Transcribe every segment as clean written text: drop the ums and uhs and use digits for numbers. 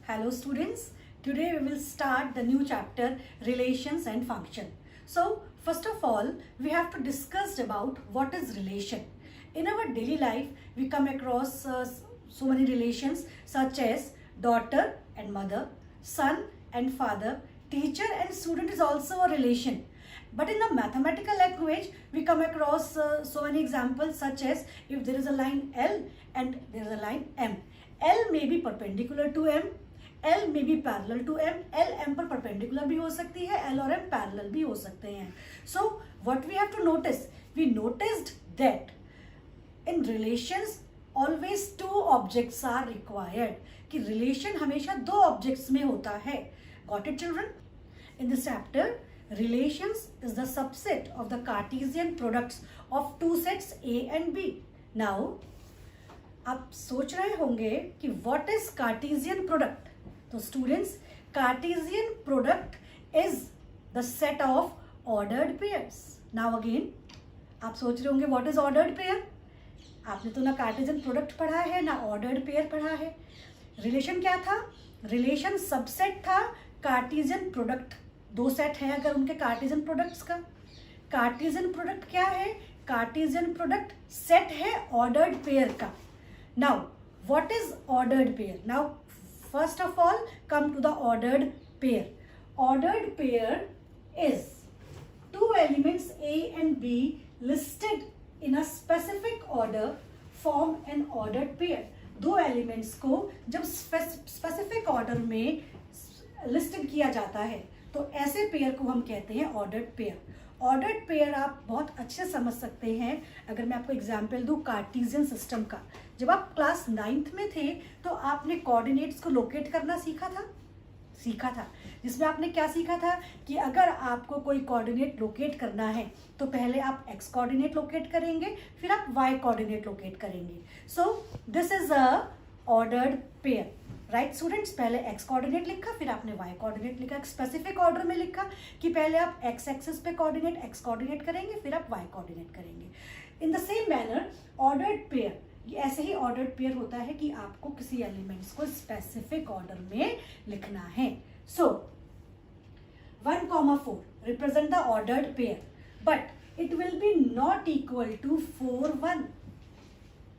Hello students, today we will start the new chapter relations and function. So first of all, we have to discuss about what is relation. In our daily life, we come across so many relations such as daughter and mother, son and father, teacher and student is also a relation. But in the mathematical language, we come across so many examples such as if there is a line L and there is a line M. L may be perpendicular to M, L may be parallel to M, L M पर perpendicular भी हो सकती है, L और M parallel भी हो सकते हैं. So what we have to notice? We noticed that in relations always two objects are required. कि relation हमेशा दो objects में होता है. Got it children? In this chapter, relations is the subset of the Cartesian products of two sets A and B. Now आप सोच रहे होंगे कि what is Cartesian product? तो students, Cartesian product is the set of ordered pairs. Now again, आप सोच रहे होंगे what is ordered pair? आपने तो ना Cartesian product पढ़ा है ना ordered pair पढ़ा है. Relation क्या था? Relation subset था Cartesian product. दो सेट हैं अगर उनके Cartesian products का. Cartesian product क्या है? Cartesian product सेट है ordered pair का. Now, what is ordered pair? Now, first of all, come to the ordered pair. Ordered pair is two elements A and B listed in a specific order form an ordered pair. दो elements को जब specific order में listed किया जाता है तो ऐसे pair को हम कहते हैं ऑर्डर्ड पेयर. ऑर्डर्ड पेयर आप बहुत अच्छे से समझ सकते हैं अगर मैं आपको एग्जांपल दूं कार्टेशियन सिस्टम का. जब आप क्लास 9th में थे तो आपने कोऑर्डिनेट्स को लोकेट करना सीखा था जिसमें आपने क्या सीखा था कि अगर आपको कोई कोऑर्डिनेट लोकेट करना है तो पहले आप एक्स कोऑर्डिनेट लोकेट करेंगे फिर आप वाई कोऑर्डिनेट लोकेट करेंगे. So this is a ordered pair. Right students, पहले एक्स कोऑर्डिनेट लिखा फिर आपने वाई कोऑर्डिनेट लिखा. एक स्पेसिफिक ऑर्डर में लिखा कि पहले आप एक्स एक्सिस पे कोऑर्डिनेट एक्स कोऑर्डिनेट करेंगे फिर आप वाई कोऑर्डिनेट करेंगे. In the same manner ordered pair, ये ऐसे ही ऑर्डर्ड पेयर होता है कि आपको किसी एलिमेंट्स को स्पेसिफिक ऑर्डर में लिखना है. So 1,4 represent the ordered pair but it will be not equal to 4, 1.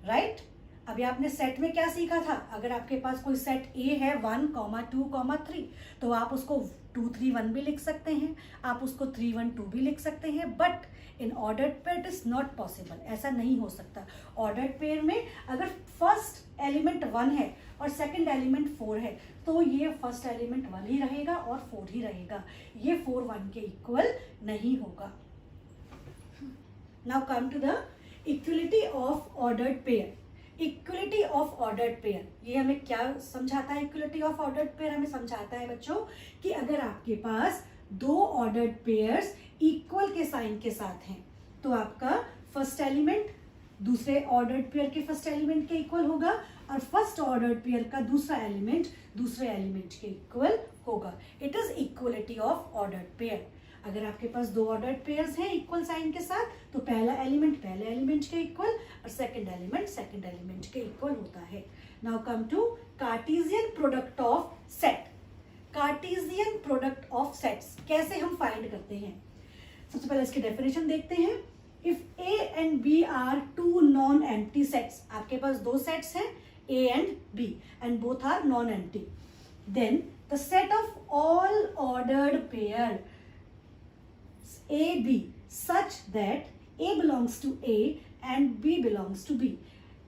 Right, अभी आपने सेट में क्या सीखा था? अगर आपके पास कोई सेट A है 1, 2, 3 तो आप उसको 2, 3, 1 भी लिख सकते हैं, आप उसको 3, 1, 2 भी लिख सकते हैं. But in ordered pair it is not possible. ऐसा नहीं हो सकता. ऑर्डर्ड पेयर में अगर फर्स्ट एलिमेंट 1 है और सेकंड एलिमेंट 4 है तो ये फर्स्ट एलिमेंट 1 ही रहेगा और 4 ही रहेगा. ये 4, 1 के इक्वल नहीं होगा. Now come to the equality of ordered pair. Equality of ordered pair ये हमें क्या समझाता है? इक्वलिटी ऑफ ऑर्डर्ड पेयर हमें समझाता है बच्चों कि अगर आपके पास दो ऑर्डर्ड पेयर्स इक्वल के साइन के साथ हैं तो आपका फर्स्ट एलिमेंट दूसरे ऑर्डर्ड पेयर के फर्स्ट एलिमेंट के इक्वल होगा और फर्स्ट ऑर्डर्ड पेयर का दूसरा एलिमेंट दूसरे एलिमेंट के इक्वल होगा. It is equality of ordered pair. अगर आपके पास दो ऑर्डर्ड पेयर्स हैं इक्वल साइन के साथ तो पहला एलिमेंट पहले एलिमेंट के इक्वल और सेकंड एलिमेंट सेकंड एलिमेंट के इक्वल होता है. Now come to Cartesian product of set. Cartesian product of sets कैसे हम फाइंड करते हैं? सबसे पहले इसकी डेफिनेशन देखते हैं. If A and B are two non-empty sets, आपके पास दो सेट्स हैं A and B and both are non-empty, then the set of all ordered pair A B such that A belongs to A and B belongs to B.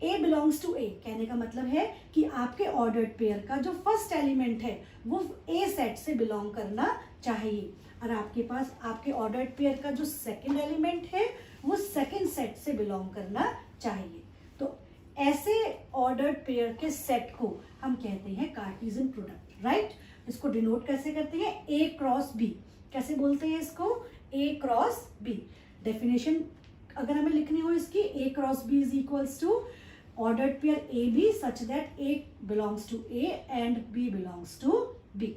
A belongs to A कहने का मतलब है कि आपके ordered pair का जो first element है वो A सेट से बिलोंग करना चाहिए और आपके पास आपके ऑर्डर्ड पेयर का जो सेकंड एलिमेंट है वो सेकंड सेट से बिलोंग करना चाहिए. तो ऐसे ऑर्डर्ड पेयर के सेट को हम कहते हैं कार्टेशियन प्रोडक्ट. राइट, इसको डिनोट कैसे करते हैं? A cross B. कैसे बोलते हैं इसको? A cross B. डेफिनेशन अगर हमें लिखनी हो इसकी, A cross B is equals to ordered pair AB such that A belongs to A and B belongs to B.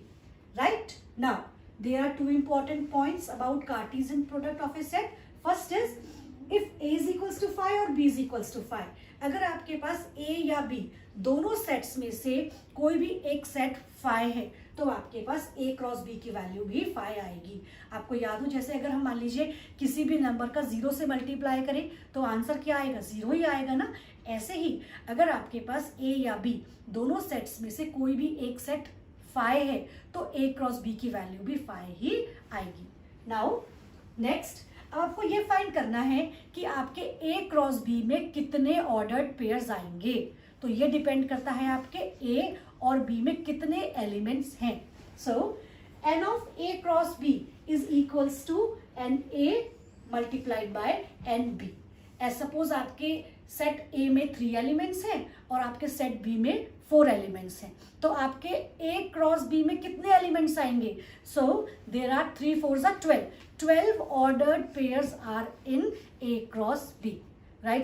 Right? Now, there are two important points about Cartesian product of a set. First is if A is equals to 5 or B is equals to 5. अगर आपके पास ए या B दोनों sets में से कोई भी एक set 5 है तो आपके पास ए क्रॉस बी की वैल्यू भी 5 आएगी। आपको याद हो, जैसे अगर हम मान लीजिए किसी भी नंबर का 0 से मल्टीप्लाई करें तो आंसर क्या आएगा, 0 ही आएगा ना। ऐसे ही अगर आपके पास ए या बी दोनों सेट्स में से कोई भी एक सेट 5 है तो ए क्रॉस बी की वैल्यू भी 5 ही आएगी। नाउ नेक्स्ट, अब आपको ये फाइंड करना है कि आपके ए क्रॉस बी में कितने ऑर्डर्ड पेयर्स आएंगे। तो ये डिपेंड करता है आपके ए और बी में कितने एलिमेंट्स हैं। So N of A cross B is equals to N A multiplied by N B. As suppose आपके सेट ए में 3 एलिमेंट्स हैं और आपके सेट बी में 4 एलिमेंट्स हैं, तो आपके ए क्रॉस बी में कितने एलिमेंट्स आएंगे। So there are 3 4 12 ordered pairs are in A cross B.